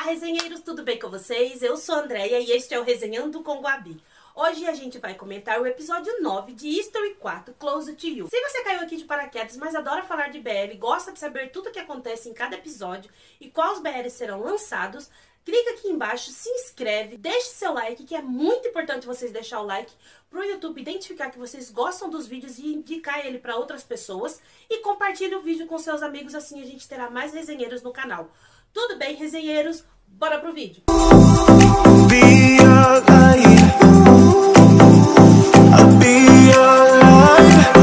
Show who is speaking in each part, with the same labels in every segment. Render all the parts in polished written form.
Speaker 1: resenheiros, tudo bem com vocês? Eu sou a Andréia e este é o Resenhando com Gabi. Hoje a gente vai comentar o episódio 9 de History 4, Close to You. Se você caiu aqui de paraquedas, mas adora falar de BL, gosta de saber tudo o que acontece em cada episódio e quais BLs serão lançados, clica aqui embaixo, se inscreve, deixe seu like, que é muito importante vocês deixar o like para o YouTube identificar que vocês gostam dos vídeos e indicar ele para outras pessoas. E compartilhe o vídeo com seus amigos, assim a gente terá mais resenheiros no canal. Tudo bem, resenheiros? Bora pro vídeo!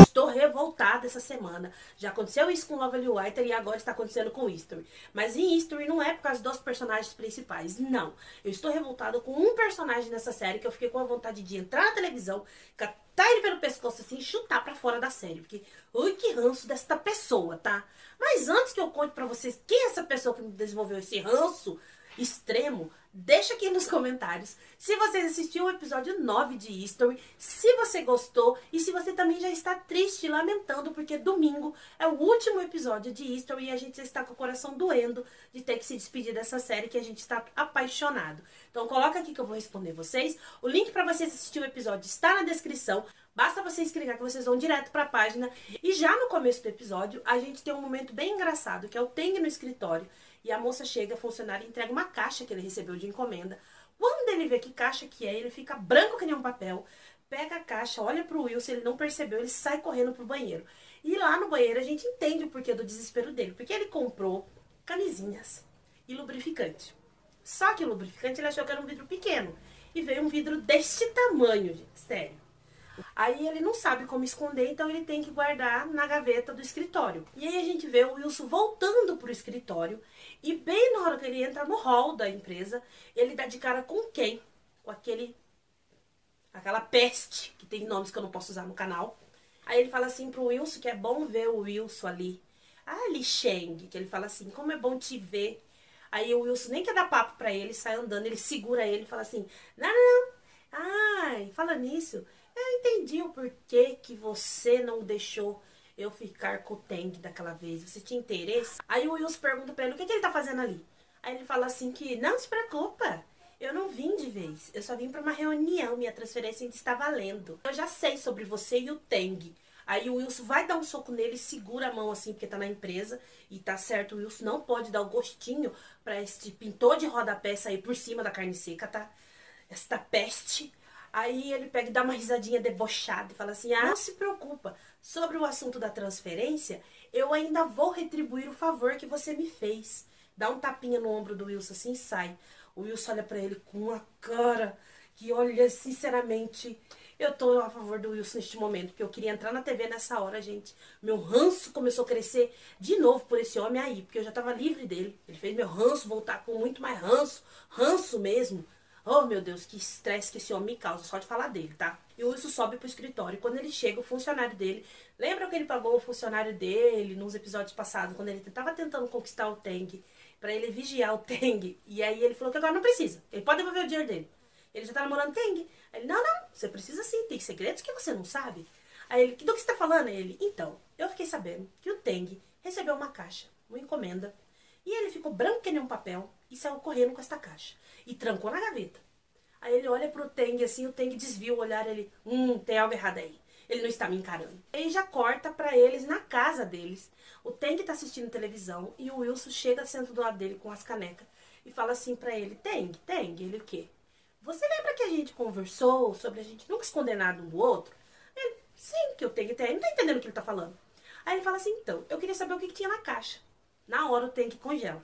Speaker 1: Estou revoltada essa semana. Já aconteceu isso com Lovely Writer e agora está acontecendo com History. Mas em History não é por causa dos personagens principais, não. Eu estou revoltada com um personagem nessa série que eu fiquei com a vontade de entrar na televisão, catar ele pelo pescoço assim e chutar pra fora da série. Porque, ui, que ranço desta pessoa, tá? Mas antes que eu conte pra vocês quem é essa pessoa que me desenvolveu esse ranço extremo, deixa aqui nos comentários se você assistiu o episódio 9 de History, se você gostou e se você também já está triste, lamentando, porque domingo é o último episódio de History e a gente já está com o coração doendo de ter que se despedir dessa série que a gente está apaixonado. Então coloca aqui que eu vou responder vocês. O link para vocês assistir o episódio está na descrição. Basta vocês clicar que vocês vão direto para a página. E já no começo do episódio, a gente tem um momento bem engraçado, que é o Teng no escritório. E a moça chega, a funcionária entrega uma caixa que ele recebeu de encomenda. Quando ele vê que caixa que é, ele fica branco que nem um papel. Pega a caixa, olha pro Wilson, ele não percebeu, ele sai correndo pro banheiro. E lá no banheiro a gente entende o porquê do desespero dele. Porque ele comprou camisinhas e lubrificante. Só que o lubrificante ele achou que era um vidro pequeno. E veio um vidro deste tamanho, gente, sério. Aí ele não sabe como esconder, então ele tem que guardar na gaveta do escritório. E aí a gente vê o Wilson voltando pro escritório e bem na hora que ele entra no hall da empresa, ele dá de cara com quem? Com aquela peste, que tem nomes que eu não posso usar no canal. Aí ele fala assim pro Wilson que é bom ver o Wilson ali. Ah, Li Sheng, que ele fala assim, como é bom te ver. Aí o Wilson nem quer dar papo pra ele, sai andando, ele segura ele e fala assim, não. Ai, fala nisso. Eu entendi o porquê que você não deixou eu ficar com o Teng daquela vez. Você tinha interesse? Aí o Wilson pergunta pra ele, o que ele tá fazendo ali? Aí ele fala assim que, não se preocupa, eu não vim de vez. Eu só vim pra uma reunião, minha transferência ainda está valendo. Eu já sei sobre você e o Teng. Aí o Wilson vai dar um soco nele, segura a mão assim, porque tá na empresa. E tá certo, o Wilson não pode dar o gostinho pra este pintor de rodapé sair por cima da carne seca, tá? Esta peste. Aí ele pega e dá uma risadinha debochada e fala assim, ah, não se preocupa, sobre o assunto da transferência, eu ainda vou retribuir o favor que você me fez. Dá um tapinha no ombro do Wilson assim e sai. O Wilson olha pra ele com uma cara que, olha, sinceramente, eu tô a favor do Wilson neste momento, porque eu queria entrar na TV nessa hora, gente. Meu ranço começou a crescer de novo por esse homem aí, porque eu já tava livre dele. Ele fez meu ranço voltar com muito mais ranço mesmo. Oh, meu Deus, que estresse que esse homem me causa, só de falar dele, tá? E o Wilson sobe pro escritório. Quando ele chega, o funcionário dele... Lembra que ele pagou o funcionário dele nos episódios passados, quando ele tava tentando conquistar o Teng, pra ele vigiar o Teng? E aí ele falou que agora não precisa. Ele pode devolver o dinheiro dele. Ele já tá namorando Teng. Aí ele, não, você precisa sim, tem segredos que você não sabe. Aí ele, do que você tá falando? Aí ele, então, eu fiquei sabendo que o Teng recebeu uma caixa, uma encomenda, e ele ficou branco que nem um papel e saiu correndo com esta caixa. E trancou na gaveta. Aí ele olha pro Teng assim, o Teng desvia o olhar, ele, tem algo errado aí. Ele não está me encarando. Aí já corta pra eles na casa deles. O Teng tá assistindo televisão e o Wilson chega, senta do lado dele com as canecas e fala assim pra ele, Teng, ele o quê? Você lembra que a gente conversou sobre a gente nunca esconder nada um do outro? Ele, sim, que o Teng não tá entendendo o que ele tá falando. Aí ele fala assim, então, eu queria saber o que tinha na caixa. Na hora o Teng congela.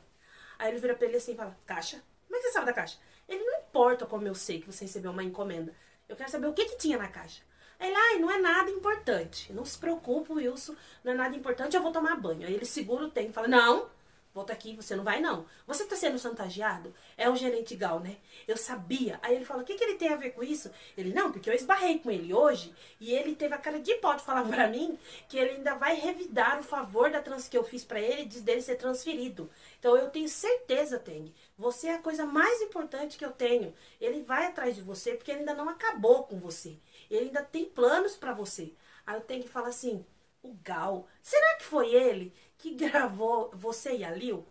Speaker 1: Aí ele vira pra ele assim e fala, caixa? Como é que você sabe da caixa? Ele, não importa como eu sei que você recebeu uma encomenda. Eu quero saber o que tinha na caixa. Aí ele, ai, não é nada importante. Não se preocupe, Wilson, não é nada importante, eu vou tomar banho. Aí ele segura o Teng e fala, não, volta aqui, você não vai não. Você tá sendo chantageado? É o gerente Gal, né? Eu sabia. Aí ele fala, o que ele tem a ver com isso? Ele, não, porque eu esbarrei com ele hoje e ele teve a cara de pau de falar pra mim que ele ainda vai revidar o favor que eu fiz pra ele dele ser transferido. Então eu tenho certeza, Teng, você é a coisa mais importante que eu tenho. Ele vai atrás de você porque ele ainda não acabou com você. Ele ainda tem planos pra você. Aí o Teng fala assim, o Gal, será que foi ele que gravou você e a Lil?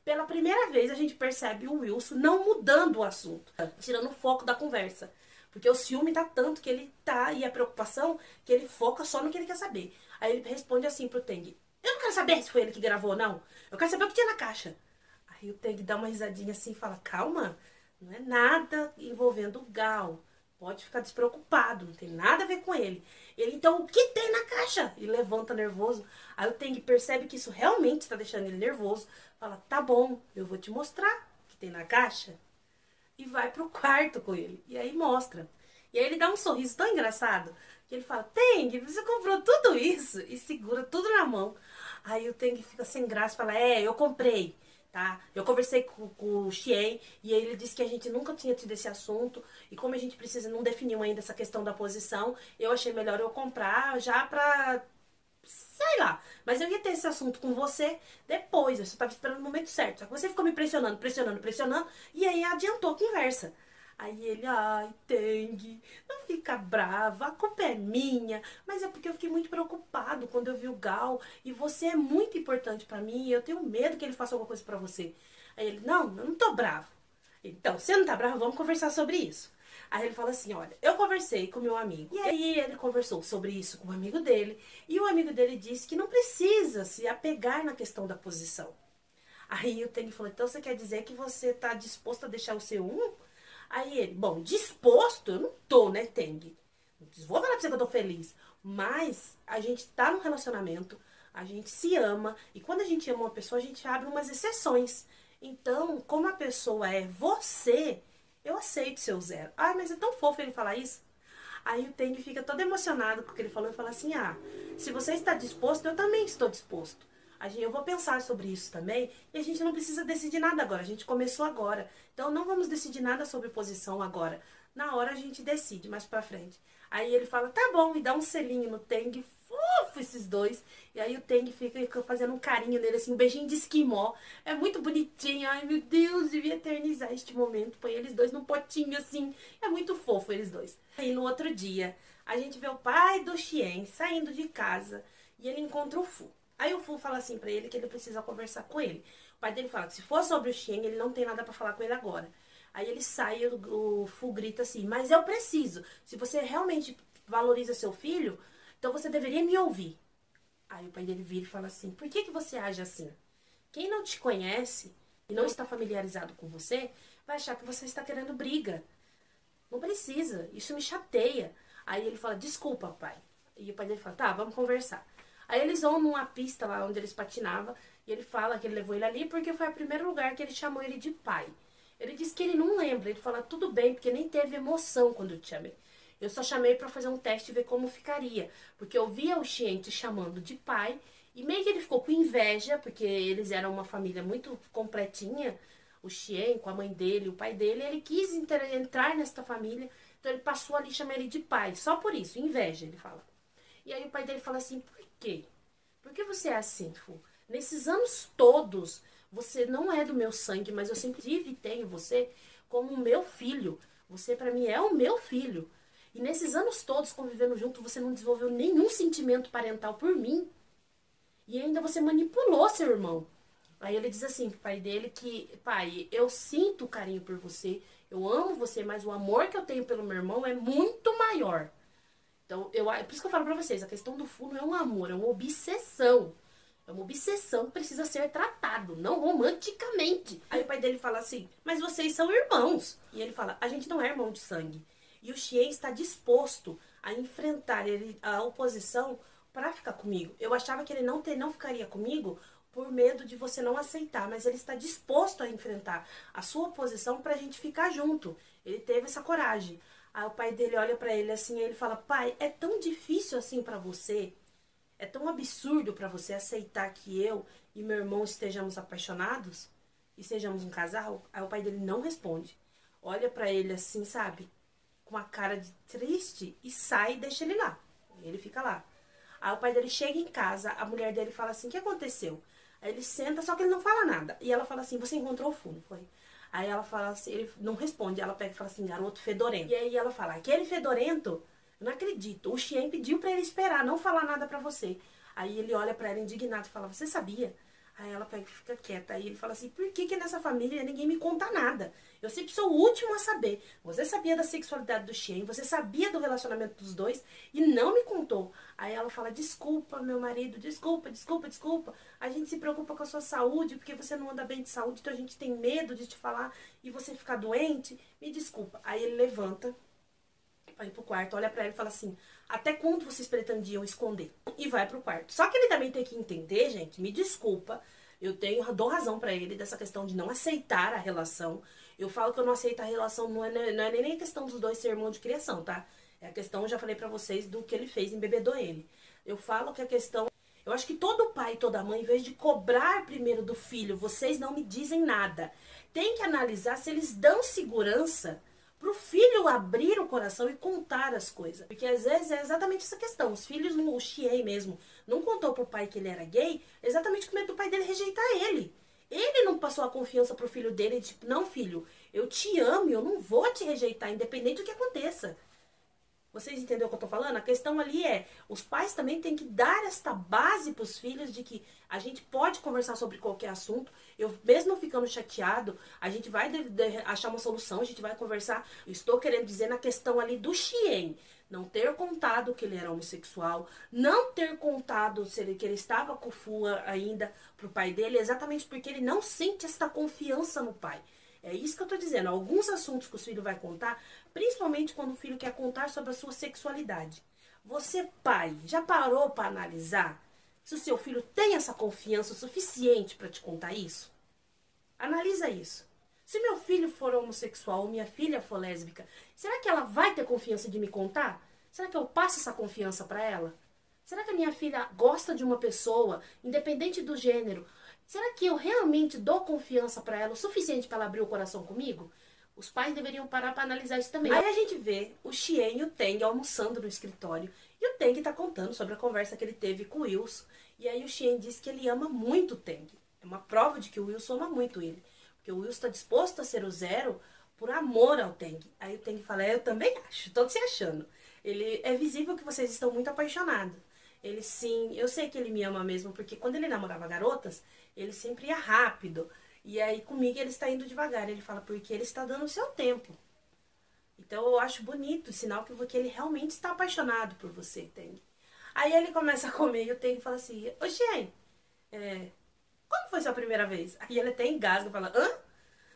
Speaker 1: Pela primeira vez a gente percebe o Wilson não mudando o assunto, tirando o foco da conversa. Porque o ciúme tá tanto que ele tá, e a preocupação, que ele foca só no que ele quer saber. Aí ele responde assim pro Teng: eu não quero saber se foi ele que gravou ou não. Eu quero saber o que tinha na caixa. Aí o Teng dá uma risadinha assim e fala: calma, não é nada envolvendo o Gal. Pode ficar despreocupado, não tem nada a ver com ele. Ele, então, o que tem na caixa? E levanta nervoso. Aí o Teng percebe que isso realmente está deixando ele nervoso. Fala: tá bom, eu vou te mostrar o que tem na caixa. E vai pro quarto com ele. E aí mostra. E aí ele dá um sorriso tão engraçado que ele fala: Teng, você comprou tudo isso? E segura tudo na mão. Aí o Teng fica sem graça e fala: eu comprei, tá? Eu conversei com o Xian e ele disse que a gente nunca tinha tido esse assunto. E como a gente não definiu ainda essa questão da posição, eu achei melhor eu comprar já pra... sei lá, mas eu ia ter esse assunto com você depois, eu só tava esperando o momento certo. Só que você ficou me pressionando, e aí adiantou a conversa. Aí ele: ai, Teng, não fica brava, a culpa é minha, mas é porque eu fiquei muito preocupado quando eu vi o Gal, e você é muito importante pra mim, e eu tenho medo que ele faça alguma coisa pra você. Aí ele: não, eu não tô bravo. Então, você não tá bravo, vamos conversar sobre isso. Aí ele fala assim: olha, eu conversei com meu amigo. E aí ele conversou sobre isso com o amigo dele. E o amigo dele disse que não precisa se apegar na questão da posição. Aí o Teng falou: então você quer dizer que você tá disposto a deixar o seu um? Aí ele: bom, disposto eu não tô, né, Teng? Vou falar pra você que eu tô feliz. Mas a gente tá num relacionamento, a gente se ama. E quando a gente ama uma pessoa, a gente abre umas exceções. Então, como a pessoa é você, eu aceito seu zero. Ai, mas é tão fofo ele falar isso. Aí o Teng fica todo emocionado porque ele falou e fala assim: ah, se você está disposto, eu também estou disposto. Eu vou pensar sobre isso também. E a gente não precisa decidir nada agora. A gente começou agora. Então não vamos decidir nada sobre posição agora. Na hora a gente decide, mais pra frente. Aí ele fala: tá bom, e dá um selinho no Teng. Fofo esses dois. E aí o Teng fica fazendo um carinho nele, assim, um beijinho de esquimó. É muito bonitinho. Ai, meu Deus, devia eternizar este momento. Põe eles dois num potinho, assim. É muito fofo eles dois. Aí no outro dia, a gente vê o pai do Xian saindo de casa e ele encontra o Fu. Aí o Fu fala assim pra ele que ele precisa conversar com ele. O pai dele fala que se for sobre o Xian, ele não tem nada pra falar com ele agora. Aí ele sai e o Fu grita assim: mas eu preciso. Se você realmente valoriza seu filho, então você deveria me ouvir. Aí o pai dele vira e fala assim: por que você age assim? Quem não te conhece e não está familiarizado com você, vai achar que você está querendo briga. Não precisa, isso me chateia. Aí ele fala: desculpa, pai. E o pai dele fala: tá, vamos conversar. Aí eles vão numa pista lá onde eles patinavam, e ele fala que ele levou ele ali porque foi o primeiro lugar que ele chamou ele de pai. Ele disse que ele não lembra, ele fala: tudo bem, porque nem teve emoção quando eu te chamei. Eu só chamei pra fazer um teste e ver como ficaria. Porque eu via o Xian te chamando de pai, e meio que ele ficou com inveja, porque eles eram uma família muito completinha. O Xian com a mãe dele, o pai dele, ele quis entrar nesta família, então ele passou ali a chamar ele de pai. Só por isso, inveja, ele fala. E aí o pai dele fala assim: por quê? Por que você é assim, Fu? Nesses anos todos, você não é do meu sangue, mas eu sempre tive e tenho você como meu filho. Você pra mim é o meu filho. E nesses anos todos convivendo junto, você não desenvolveu nenhum sentimento parental por mim. E ainda você manipulou seu irmão. Aí ele diz assim pro pai dele que: pai, eu sinto carinho por você, eu amo você, mas o amor que eu tenho pelo meu irmão é muito maior. Então, por isso que eu falo pra vocês, a questão do Fu não é um amor, é uma obsessão. É uma obsessão que precisa ser tratado, não romanticamente. Aí o pai dele fala assim: mas vocês são irmãos. E ele fala: a gente não é irmão de sangue. E o Xian está disposto a enfrentar a oposição para ficar comigo. Eu achava que ele não ficaria comigo por medo de você não aceitar, mas ele está disposto a enfrentar a sua oposição pra gente ficar junto. Ele teve essa coragem. Aí o pai dele olha pra ele assim e ele fala: pai, é tão difícil assim pra você? É tão absurdo pra você aceitar que eu e meu irmão estejamos apaixonados? E sejamos um casal? Aí o pai dele não responde. Olha pra ele assim, sabe? Com uma cara de triste e sai e deixa ele lá. Ele fica lá. Aí o pai dele chega em casa, a mulher dele fala assim: o que aconteceu? Aí ele senta, só que ele não fala nada. E ela fala assim: você encontrou o Fu, não foi? Aí ela fala assim, ele não responde, ela pega e fala assim: garoto fedorento. E aí ela fala: aquele fedorento, eu não acredito, o Xian pediu pra ele esperar, não falar nada pra você. Aí ele olha pra ela indignado e fala: você sabia? Aí ela pega e fica quieta. Aí ele fala assim, por que nessa família ninguém me conta nada? Eu sempre sou o último a saber. Você sabia da sexualidade do Shane, você sabia do relacionamento dos dois e não me contou. Aí ela fala, desculpa, meu marido, desculpa, desculpa, desculpa. A gente se preocupa com a sua saúde, porque você não anda bem de saúde, então a gente tem medo de te falar e você ficar doente. Me desculpa. Aí ele levanta, vai pro quarto, olha pra ela e fala assim, até quando vocês pretendiam esconder? E vai pro quarto. Só que ele também tem que entender, gente, me desculpa, dou razão pra ele dessa questão de não aceitar a relação. Eu falo que eu não aceito a relação, não é nem a questão dos dois ser irmão de criação, tá? É a questão, eu já falei pra vocês, do que ele fez, embebedou ele. Eu falo que a questão, eu acho que todo pai e toda mãe, em vez de cobrar primeiro do filho, vocês não me dizem nada, tem que analisar se eles dão segurança pro filho abrir o coração e contar as coisas. Porque às vezes é exatamente essa questão. Os filhos, o Xiei mesmo, não contou pro pai que ele era gay, exatamente com medo do pai dele rejeitar ele. Ele não passou a confiança pro filho dele, tipo, não filho, eu te amo e eu não vou te rejeitar, independente do que aconteça. Vocês entenderam o que eu tô falando? A questão ali é, os pais também têm que dar esta base pros filhos de que a gente pode conversar sobre qualquer assunto. Eu, mesmo ficando chateado, a gente vai achar uma solução, a gente vai conversar. Eu estou querendo dizer na questão ali do Xieng. Não ter contado que ele era homossexual, não ter contado que ele estava com Fua ainda pro pai dele, exatamente porque ele não sente esta confiança no pai. É isso que eu tô dizendo. Alguns assuntos que o filho vai contar, principalmente quando o filho quer contar sobre a sua sexualidade. Você, pai, já parou para analisar se o seu filho tem essa confiança suficiente para te contar isso? Analisa isso. Se meu filho for homossexual ou minha filha for lésbica, será que ela vai ter confiança de me contar? Será que eu passo essa confiança para ela? Será que a minha filha gosta de uma pessoa, independente do gênero? Será que eu realmente dou confiança para ela o suficiente para ela abrir o coração comigo? Os pais deveriam parar para analisar isso também. Aí a gente vê o Xieng e o Teng almoçando no escritório. E o Teng tá contando sobre a conversa que ele teve com o Wilson. E aí o Xieng diz que ele ama muito o Teng. É uma prova de que o Wilson ama muito ele. Porque o Wilson está disposto a ser o zero por amor ao Teng. Aí o Teng fala, eu também acho, tô se achando. É visível que vocês estão muito apaixonados. Ele sim, eu sei que ele me ama mesmo, porque quando ele namorava garotas, ele sempre ia rápido. E aí comigo ele está indo devagar. Ele fala, porque ele está dando o seu tempo. Então eu acho bonito, sinal que ele realmente está apaixonado por você, Teng. Aí ele começa a comer e o Teng fala assim, ô Xieng, como foi sua primeira vez? Aí ele até engasga e fala, hã?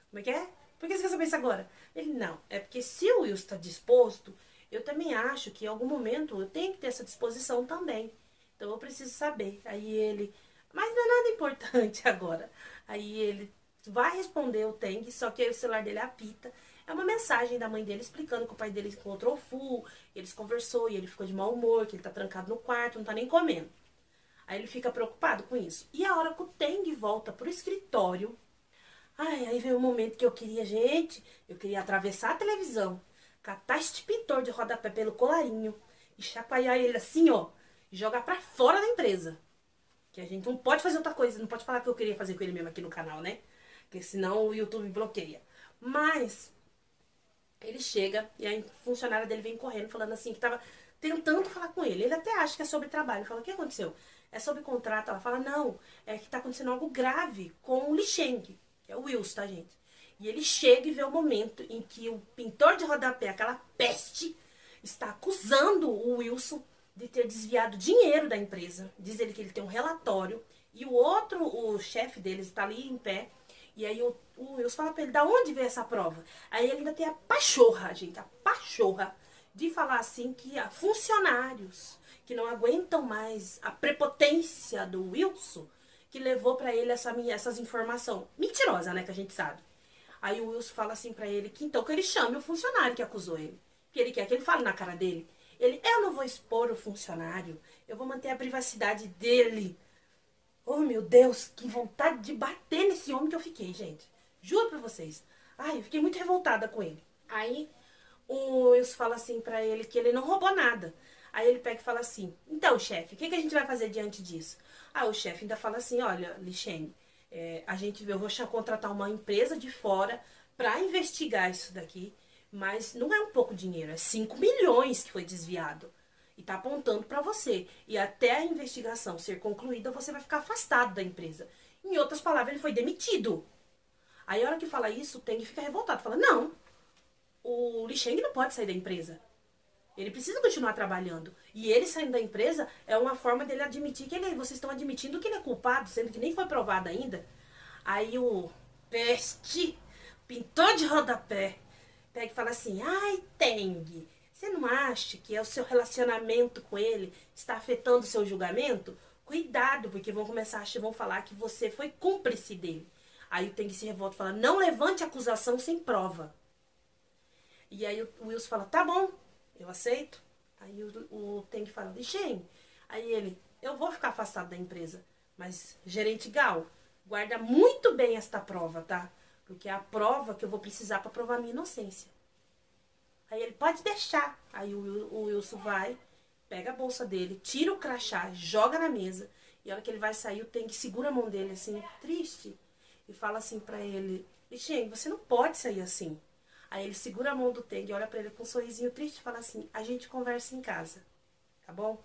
Speaker 1: Como é que é? Por que você quer saber isso agora? Ele, não, é porque se o Will está disposto, eu também acho que em algum momento eu tenho que ter essa disposição também. Então eu preciso saber. Aí ele, mas não é nada importante agora. Aí ele vai responder o Teng, só que aí o celular dele apita. É uma mensagem da mãe dele explicando que o pai dele encontrou o Fu, eles conversou e ele ficou de mau humor, que ele tá trancado no quarto, não tá nem comendo. Aí ele fica preocupado com isso. E a hora que o Teng volta pro escritório, aí veio o momento que eu queria, gente, eu queria atravessar a televisão, catar este pintor de rodapé pelo colarinho e chacoalhar ele assim, ó, e jogar pra fora da empresa. Que a gente não pode fazer outra coisa, não pode falar que eu queria fazer com ele mesmo aqui no canal, né? Porque senão o YouTube bloqueia. Mas ele chega e a funcionária dele vem correndo falando assim que tava tentando falar com ele. Ele até acha que é sobre trabalho. Ele fala, o que aconteceu? É sobre contrato. Ela fala, não, é que tá acontecendo algo grave com o Li Sheng, que é o Wilson, tá, gente? E ele chega e vê o momento em que o pintor de rodapé, aquela peste, está acusando o Wilson de ter desviado dinheiro da empresa. Diz ele que ele tem um relatório. E o chefe deles está ali em pé. E aí o Wilson fala pra ele, da onde veio essa prova? Aí ele ainda tem a pachorra, gente, a pachorra de falar assim que há funcionários que não aguentam mais a prepotência do Wilson, que levou pra ele essas informações. Mentirosa, né, que a gente sabe. Aí o Wilson fala assim pra ele que então que ele chame o funcionário que acusou ele. Que ele quer que ele fale na cara dele. Eu não vou expor o funcionário, eu vou manter a privacidade dele. Oh, meu Deus, que vontade de bater nesse homem que eu fiquei, gente. Juro pra vocês. Ai, eu fiquei muito revoltada com ele. Aí o Wilson fala assim pra ele que ele não roubou nada. Aí ele pega e fala assim, então, chefe, o que a gente vai fazer diante disso? Ah, o chefe ainda fala assim, olha, Li Sheng, eu vou contratar uma empresa de fora pra investigar isso daqui, mas não é um pouco dinheiro, é 5 milhões que foi desviado. E tá apontando pra você. E até a investigação ser concluída, você vai ficar afastado da empresa. Em outras palavras, ele foi demitido. Aí a hora que fala isso, o Teng fica revoltado. Fala, não, o Li Sheng não pode sair da empresa. Ele precisa continuar trabalhando. E ele saindo da empresa é uma forma dele admitir que vocês estão admitindo que ele é culpado, sendo que nem foi provado ainda. Aí o peste, pintor de rodapé, pega e fala assim, ai, Teng, você não acha que o seu relacionamento com ele está afetando o seu julgamento? Cuidado, porque vão falar que você foi cúmplice dele. Aí o Teng se revolta e fala, não levante acusação sem prova. E aí o Wilson fala, tá bom, eu aceito. Aí o Teng fala, Li Sheng. Aí ele, eu vou ficar afastado da empresa. Mas, gerente Gal, guarda muito bem esta prova, tá? Porque é a prova que eu vou precisar para provar minha inocência. Aí ele, pode deixar. Aí o Wilson vai, pega a bolsa dele, tira o crachá, joga na mesa. E a hora que ele vai sair, o Teng segura a mão dele assim, triste. E fala assim pra ele, Li Sheng, você não pode sair assim. Aí ele segura a mão do Teng, olha pra ele com um sorrisinho triste e fala assim, a gente conversa em casa, tá bom?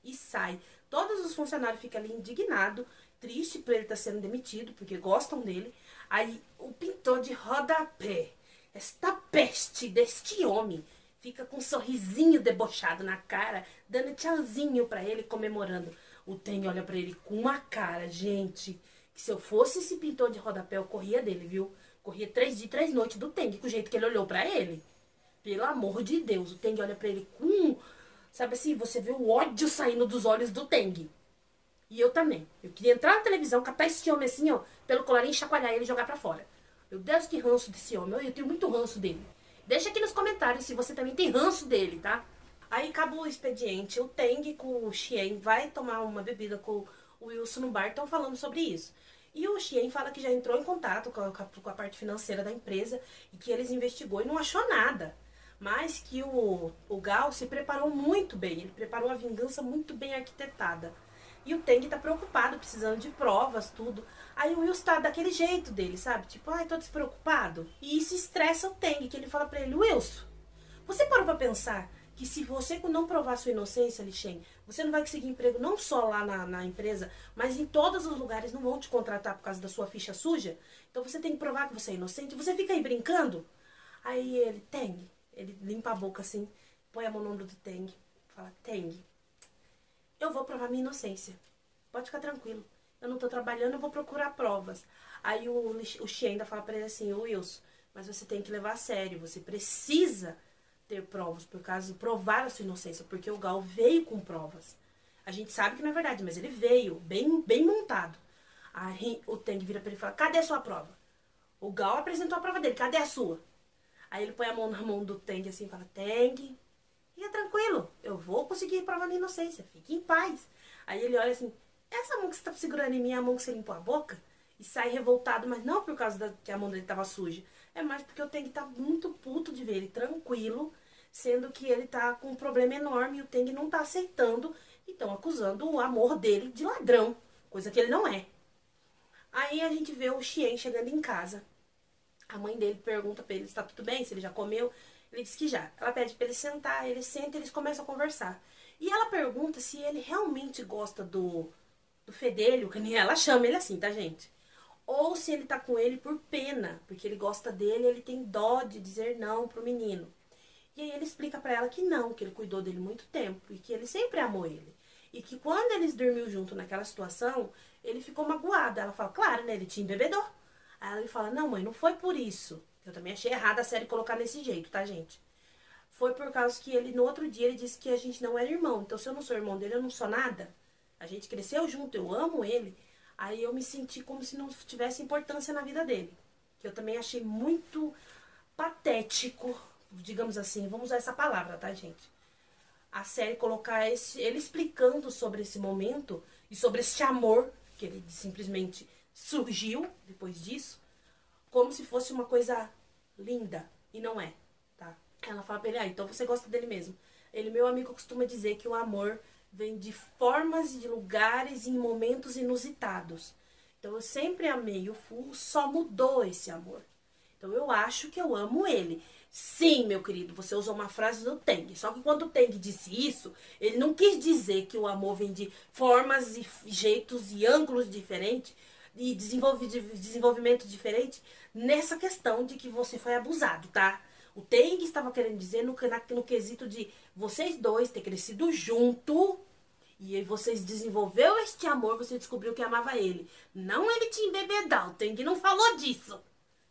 Speaker 1: E sai. Todos os funcionários ficam ali indignados, triste por ele estar sendo demitido, porque gostam dele. Aí o pintor de rodapé, esta peste deste homem, fica com um sorrisinho debochado na cara, dando tchauzinho pra ele, comemorando. O Teng olha pra ele com uma cara, gente, que se eu fosse esse pintor de rodapé, eu corria dele, viu? Corria 3 dias, 3 noites do Teng, com o jeito que ele olhou pra ele. Pelo amor de Deus, o Teng olha pra ele com... Sabe assim, você vê o ódio saindo dos olhos do Teng. E eu também. Eu queria entrar na televisão, catar esse homem assim, ó, pelo colarinho, chacoalhar ele e jogar pra fora. Meu Deus, que ranço desse homem. Eu tenho muito ranço dele. Deixa aqui nos comentários se você também tem ranço dele, tá? Aí acabou o expediente. O Teng com o Xian vai tomar uma bebida com o Wilson no bar. Estão falando sobre isso. E o Xian fala que já entrou em contato com a parte financeira da empresa e que eles investigou e não achou nada. Mas que o Gal se preparou muito bem. Ele preparou a vingança muito bem arquitetada. E o Teng tá preocupado, precisando de provas, tudo. Aí o Wilson tá daquele jeito dele, sabe? Tipo, ai, tô despreocupado. E isso estressa o Teng, que ele fala pra ele, Wilson, você parou pra pensar que se você não provar sua inocência, Li Sheng, você não vai conseguir emprego não só lá na empresa, mas em todos os lugares não vão te contratar por causa da sua ficha suja? Então você tem que provar que você é inocente. Você fica aí brincando? Aí ele, Teng, ele limpa a boca assim, põe a mão no ombro do Teng, fala, Teng, eu vou provar minha inocência. Pode ficar tranquilo. Eu não tô trabalhando, eu vou procurar provas. Aí o Xian ainda fala pra ele assim, Wilson, mas você tem que levar a sério, você precisa ter provas, por causa de provar a sua inocência, porque o Gal veio com provas. A gente sabe que não é verdade, mas ele veio, bem montado. Aí o Teng vira pra ele e fala, cadê a sua prova? O Gal apresentou a prova dele, cadê a sua? Aí ele põe a mão na mão do Teng assim e fala, Teng, fica tranquilo, eu vou conseguir provar minha inocência, fique em paz. Aí ele olha assim, essa mão que você tá segurando em mim é a mão que você limpou a boca? E sai revoltado, mas não por causa que a mão dele tava suja. É mais porque eu tenho que estar muito puto de ver ele tranquilo, sendo que ele tá com um problema enorme e o Teng não tá aceitando e estão acusando o amor dele de ladrão, coisa que ele não é. Aí a gente vê o Xian chegando em casa. A mãe dele pergunta pra ele se tá tudo bem, se ele já comeu. Ele diz que já. Ela pede pra ele sentar, ele senta e eles começam a conversar. E ela pergunta se ele realmente gosta do fedelho, que nem ela chama ele assim, tá, gente? Ou se ele tá com ele por pena, porque ele gosta dele, ele tem dó de dizer não pro menino. E aí ele explica pra ela que não, que ele cuidou dele muito tempo e que ele sempre amou ele. E que quando eles dormiu junto naquela situação, ele ficou magoado. Ela fala, claro, né, ele tinha embebedor. Aí ele fala, não mãe, não foi por isso. Eu também achei errado a série colocar desse jeito, tá, gente? Foi por causa que ele, no outro dia, ele disse que a gente não era irmão. Então, se eu não sou irmão dele, eu não sou nada. A gente cresceu junto, eu amo ele. Aí eu me senti como se não tivesse importância na vida dele. Que eu também achei muito patético, digamos assim. Vamos usar essa palavra, tá, gente? A série colocar ele explicando sobre esse momento e sobre esse amor que ele simplesmente surgiu depois disso, como se fosse uma coisa linda. E não é, tá? Ela fala pra ele, então você gosta dele mesmo. Ele, meu amigo, costuma dizer que o amor vem de formas, de lugares e em momentos inusitados. Então eu sempre amei o Fu, só mudou esse amor. Então eu acho que eu amo ele. Sim, meu querido, você usou uma frase do Teng. Só que quando o Teng disse isso, ele não quis dizer que o amor vem de formas e jeitos e ângulos diferentes e desenvolvimento diferente nessa questão de que você foi abusado, tá? O Teng estava querendo dizer no quesito de vocês dois ter crescido junto e aí vocês desenvolveu este amor, você descobriu que amava ele. Não ele te embebedar, o Teng não falou disso.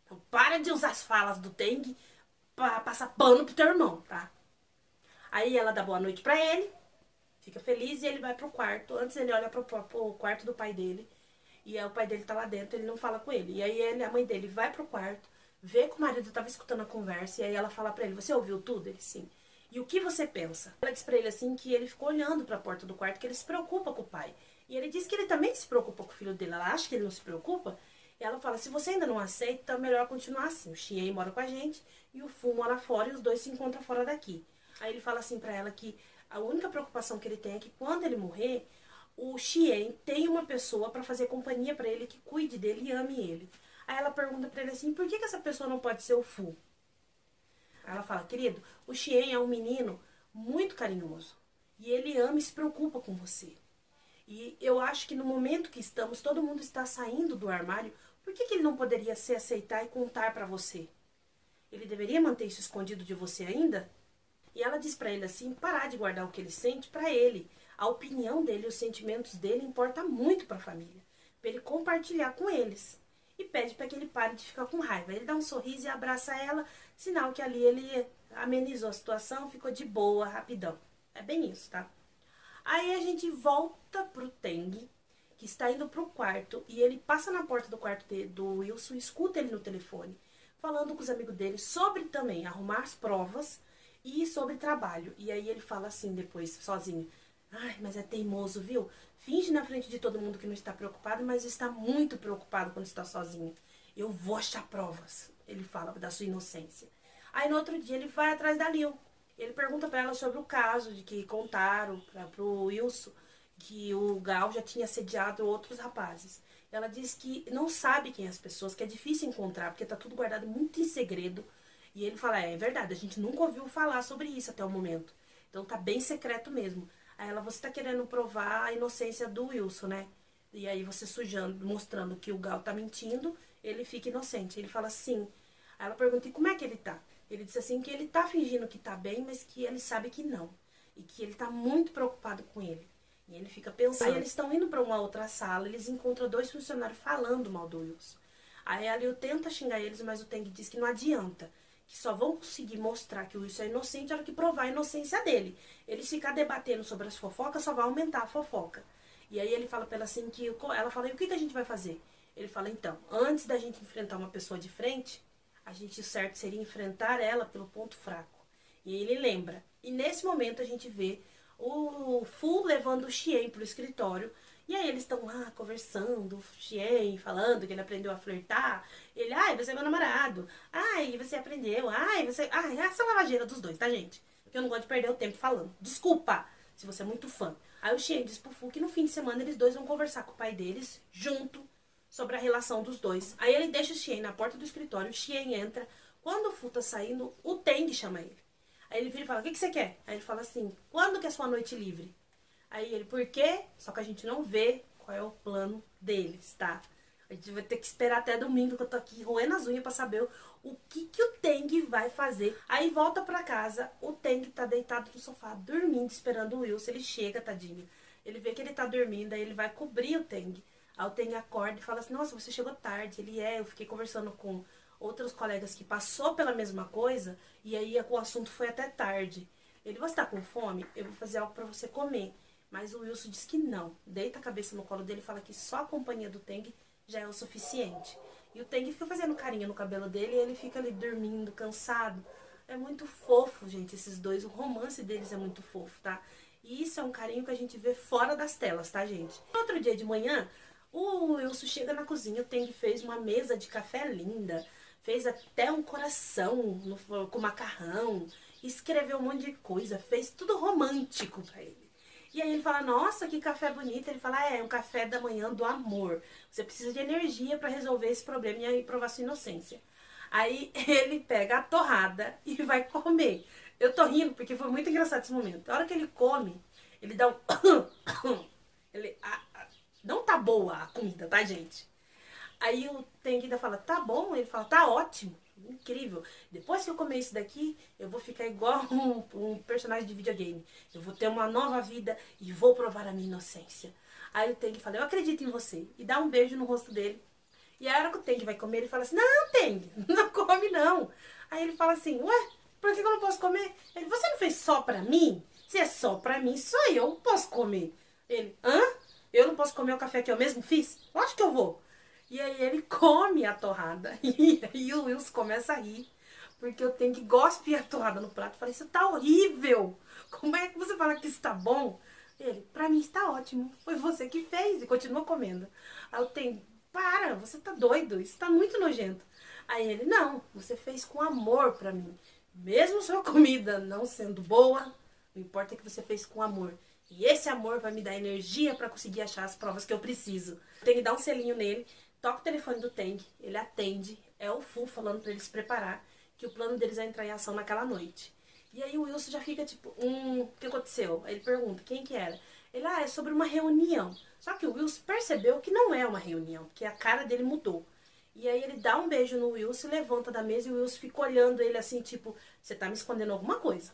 Speaker 1: Então para de usar as falas do Teng pra passar pano pro teu irmão, tá? Aí ela dá boa noite pra ele, fica feliz e ele vai pro quarto. Antes ele olha pro quarto do pai dele. E aí o pai dele tá lá dentro, ele não fala com ele. E aí a mãe dele vai pro quarto, vê que o marido tava escutando a conversa. E aí ela fala pra ele, você ouviu tudo? Ele, sim. E o que você pensa? Ela diz pra ele assim que ele ficou olhando pra porta do quarto, que ele se preocupa com o pai. E ele diz que ele também se preocupa com o filho dele. Ela acha que ele não se preocupa. E ela fala, se você ainda não aceita, então é melhor continuar assim. O Xian mora com a gente e o Fu mora fora e os dois se encontram fora daqui. Aí ele fala assim pra ela que a única preocupação que ele tem é que quando ele morrer, o Xian tem uma pessoa pra fazer companhia pra ele, que cuide dele e ame ele. Aí ela pergunta pra ele assim, por que essa pessoa não pode ser o Fu? Aí ela fala, querido, o Xian é um menino muito carinhoso. E ele ama e se preocupa com você. E eu acho que no momento que estamos, todo mundo está saindo do armário. Por que ele não poderia se aceitar e contar pra você? Ele deveria manter isso escondido de você ainda? E ela diz pra ele assim, parar de guardar o que ele sente pra ele. A opinião dele, os sentimentos dele importa muito pra família. Pra ele compartilhar com eles. E pede pra que ele pare de ficar com raiva. Ele dá um sorriso e abraça ela, sinal que ali ele amenizou a situação, ficou de boa, rapidão. É bem isso, tá? Aí a gente volta pro Teng, que está indo pro quarto, e ele passa na porta do quarto do Wilson, escuta ele no telefone, falando com os amigos dele sobre também arrumar as provas e sobre trabalho. E aí ele fala assim depois, sozinho, ai, mas é teimoso, viu? Finge na frente de todo mundo que não está preocupado, mas está muito preocupado quando está sozinho. Eu vou achar provas, ele fala, da sua inocência. Aí no outro dia ele vai atrás da Lil. Ele pergunta pra ela sobre o caso de que contaram pro Wilson que o Gal já tinha assediado outros rapazes. Ela diz que não sabe quem é as pessoas, que é difícil encontrar, porque tá tudo guardado muito em segredo. E ele fala, é verdade, a gente nunca ouviu falar sobre isso até o momento. Então tá bem secreto mesmo. Aí ela, você tá querendo provar a inocência do Wilson, né? E aí você sujando, mostrando que o Gal tá mentindo, ele fica inocente. Ele fala, sim. Aí ela pergunta, e como é que ele tá? Ele disse assim que ele tá fingindo que tá bem, mas que ele sabe que não. E que ele tá muito preocupado com ele. E ele fica pensando. Aí eles estão indo pra uma outra sala, eles encontram dois funcionários falando mal do Wilson. Aí a Liu tenta xingar eles, mas o Teng diz que não adianta. Que só vão conseguir mostrar que o Wilson é inocente na hora que provar a inocência dele. Eles ficar debatendo sobre as fofocas só vai aumentar a fofoca. E aí ele fala pra ela assim que... Ela fala, e o que a gente vai fazer? Ele fala, então, antes da gente enfrentar uma pessoa de frente, o certo seria enfrentar ela pelo ponto fraco. E ele lembra. E nesse momento a gente vê o Fu levando o Xian pro escritório. E aí eles estão lá conversando, o Xian falando que ele aprendeu a flertar. Ele, ai, você é meu namorado. Ai, você aprendeu. Ai, você... Ai, essa lavageira dos dois, tá, gente? Porque eu não gosto de perder o tempo falando. Desculpa, se você é muito fã. Aí o Xian diz pro Fu que no fim de semana eles dois vão conversar com o pai deles, junto, sobre a relação dos dois. Aí ele deixa o Xian na porta do escritório, o Xian entra. Quando o Fu tá saindo, o Teng chama ele. Aí ele vira e fala, o que você quer? Aí ele fala assim, quando que é sua noite livre? Aí ele, por quê? Só que a gente não vê qual é o plano deles, tá? A gente vai ter que esperar até domingo, que eu tô aqui roendo as unhas pra saber o que o Teng vai fazer. Aí volta pra casa, o Teng tá deitado no sofá, dormindo, esperando o Wilson. Ele chega, tadinho. Ele vê que ele tá dormindo, aí ele vai cobrir o Teng. Aí o Teng acorda e fala assim, nossa, você chegou tarde. Ele, eu fiquei conversando com outros colegas que passou pela mesma coisa, e aí o assunto foi até tarde. Ele, você tá com fome? Eu vou fazer algo pra você comer. Mas o Wilson diz que não. Deita a cabeça no colo dele e fala que só a companhia do Teng já é o suficiente. E o Teng fica fazendo carinho no cabelo dele e ele fica ali dormindo, cansado. É muito fofo, gente, esses dois. O romance deles é muito fofo, tá? E isso é um carinho que a gente vê fora das telas, tá, gente? Outro dia de manhã, o Wilson chega na cozinha, o Teng fez uma mesa de café linda. Fez até um coração com macarrão. Escreveu um monte de coisa. Fez tudo romântico pra ele. E aí ele fala, nossa, que café bonito. Ele fala, é um café da manhã do amor. Você precisa de energia pra resolver esse problema e aí provar sua inocência. Aí ele pega a torrada e vai comer. Eu tô rindo porque foi muito engraçado esse momento. A hora que ele come, ele dá um... ele, não tá boa a comida, tá, gente? Aí o Teng ainda fala, tá bom? Ele fala, tá ótimo. Incrível. Depois que eu comer isso daqui, eu vou ficar igual um personagem de videogame. Eu vou ter uma nova vida e vou provar a minha inocência. Aí o Teng fala, eu acredito em você. E dá um beijo no rosto dele. E a hora que o Teng vai comer, ele fala assim, não, Teng, não come não. Aí ele fala assim, ué, por que eu não posso comer? Ele, você não fez só pra mim? Se é só pra mim, só eu posso comer. Ele, hã? Eu não posso comer o café que eu mesmo fiz? Lógico que eu vou. E aí ele come a torrada. E aí o Wilson começa a rir. Porque eu tenho que gospir a torrada no prato. Eu falei, isso tá horrível. Como é que você fala que isso tá bom? Ele, pra mim está ótimo. Foi você que fez. E continua comendo. Aí eu tenho, para, você tá doido. Isso tá muito nojento. Aí ele, não, você fez com amor pra mim. Mesmo sua comida não sendo boa, o importa é que você fez com amor. E esse amor vai me dar energia pra conseguir achar as provas que eu preciso. Tem que dar um selinho nele. Toca o telefone do Teng, ele atende, é o Fu falando pra ele se preparar, que o plano deles é entrar em ação naquela noite. E aí o Wilson já fica tipo, o que aconteceu? Aí ele pergunta, quem que era? Ele, é sobre uma reunião. Só que o Wilson percebeu que não é uma reunião, porque a cara dele mudou. E aí ele dá um beijo no Wilson, levanta da mesa e o Wilson fica olhando ele assim, tipo, você tá me escondendo alguma coisa.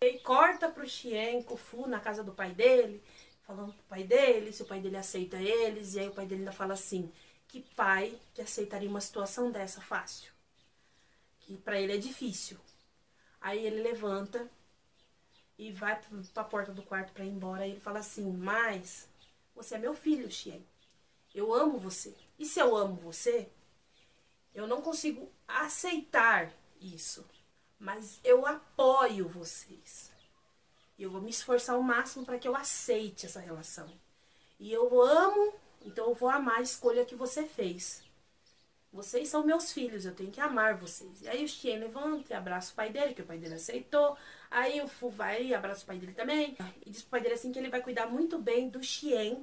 Speaker 1: E aí corta pro Xian com o Fu na casa do pai dele, falando pro pai dele, se o pai dele aceita eles, e aí o pai dele ainda fala assim, que pai que aceitaria uma situação dessa fácil? Que pra ele é difícil. Aí ele levanta e vai pra porta do quarto pra ir embora. Aí ele fala assim, mas você é meu filho, Xian. Eu amo você. E se eu amo você, eu não consigo aceitar isso. Mas eu apoio vocês. Eu vou me esforçar ao máximo para que eu aceite essa relação. E eu amo, então eu vou amar a escolha que você fez. Vocês são meus filhos, eu tenho que amar vocês. E aí o Xian levanta e abraça o pai dele, que o pai dele aceitou. Aí o Fu vai e abraça o pai dele também. E diz pro pai dele assim que ele vai cuidar muito bem do Xian.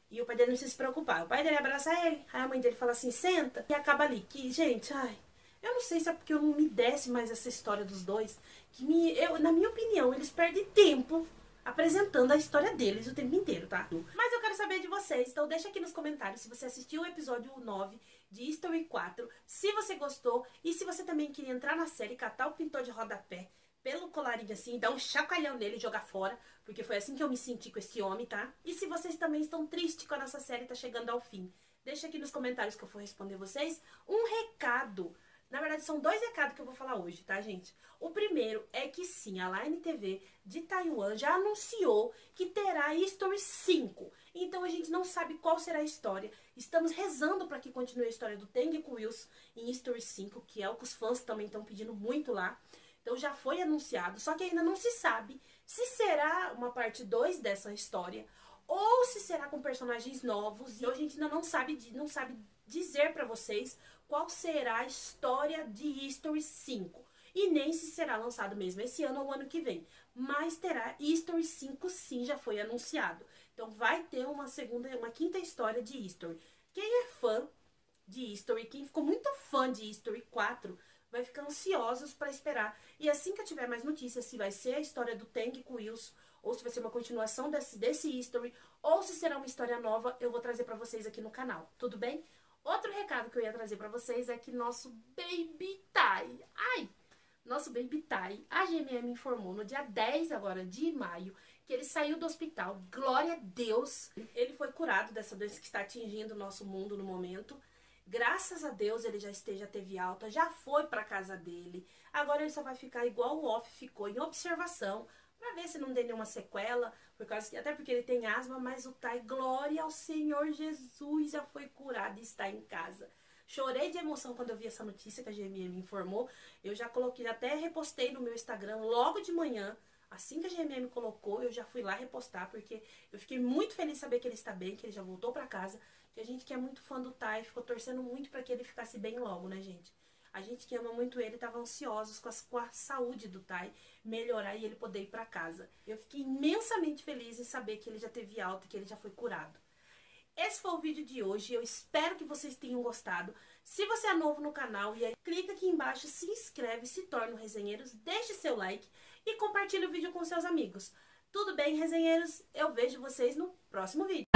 Speaker 1: E o pai dele não precisa se preocupar. O pai dele abraça ele, aí a mãe dele fala assim, senta. E acaba ali. Que, gente, ai, eu não sei se é porque eu não me desce mais essa história dos dois. Na minha opinião, eles perdem tempo apresentando a história deles o tempo inteiro, tá? Mas eu quero saber de vocês, então deixa aqui nos comentários se você assistiu o episódio 9 de History 4, se você gostou e se você também queria entrar na série, catar o pintor de rodapé pelo colarinho assim, dar um chacoalhão nele e jogar fora, porque foi assim que eu me senti com esse homem, tá? E se vocês também estão tristes quando essa série tá chegando ao fim, deixa aqui nos comentários que eu vou responder vocês. Um recado. Na verdade, são dois recados que eu vou falar hoje, tá, gente? O primeiro é que sim, a Line TV de Taiwan já anunciou que terá History 5. Então a gente não sabe qual será a história. Estamos rezando para que continue a história do Teng com Wilson em History 5, que é o que os fãs também estão pedindo muito lá. Então já foi anunciado, só que ainda não se sabe se será uma parte 2 dessa história ou se será com personagens novos. E hoje a gente ainda não sabe dizer para vocês qual será a história de History 5. E nem se será lançado mesmo esse ano ou ano que vem. Mas terá History 5 sim, já foi anunciado. Então vai ter uma quinta história de History. Quem é fã de History, quem ficou muito fã de History 4, vai ficar ansiosos para esperar. E assim que eu tiver mais notícias, se vai ser a história do Teng com o Wilson, ou se vai ser uma continuação desse History, ou se será uma história nova, eu vou trazer para vocês aqui no canal. Tudo bem? Outro recado que eu ia trazer pra vocês é que nosso Baby Tai, nosso Baby Tai, a GMM informou no dia 10 agora de maio, que ele saiu do hospital, glória a Deus. Ele foi curado dessa doença que está atingindo o nosso mundo no momento. Graças a Deus ele já teve alta, já foi pra casa dele. Agora ele só vai ficar igual o Off ficou, em observação, pra ver se não tem nenhuma sequela, até porque ele tem asma, mas o Tai, glória ao Senhor Jesus, já foi curado e está em casa. Chorei de emoção quando eu vi essa notícia que a GMM me informou. Eu já coloquei, até repostei no meu Instagram logo de manhã. Assim que a GMM colocou, eu já fui lá repostar, porque eu fiquei muito feliz de saber que ele está bem, que ele já voltou pra casa. Que a gente que é muito fã do Tai ficou torcendo muito pra que ele ficasse bem logo, né, gente? A gente que ama muito ele estava ansiosos com a saúde do Tai melhorar e ele poder ir para casa. Eu fiquei imensamente feliz em saber que ele já teve alta e que ele já foi curado. Esse foi o vídeo de hoje, eu espero que vocês tenham gostado. Se você é novo no canal, clica aqui embaixo, se inscreve, se torna um Resenheiros, deixe seu like e compartilhe o vídeo com seus amigos. Tudo bem, resenheiros? Eu vejo vocês no próximo vídeo.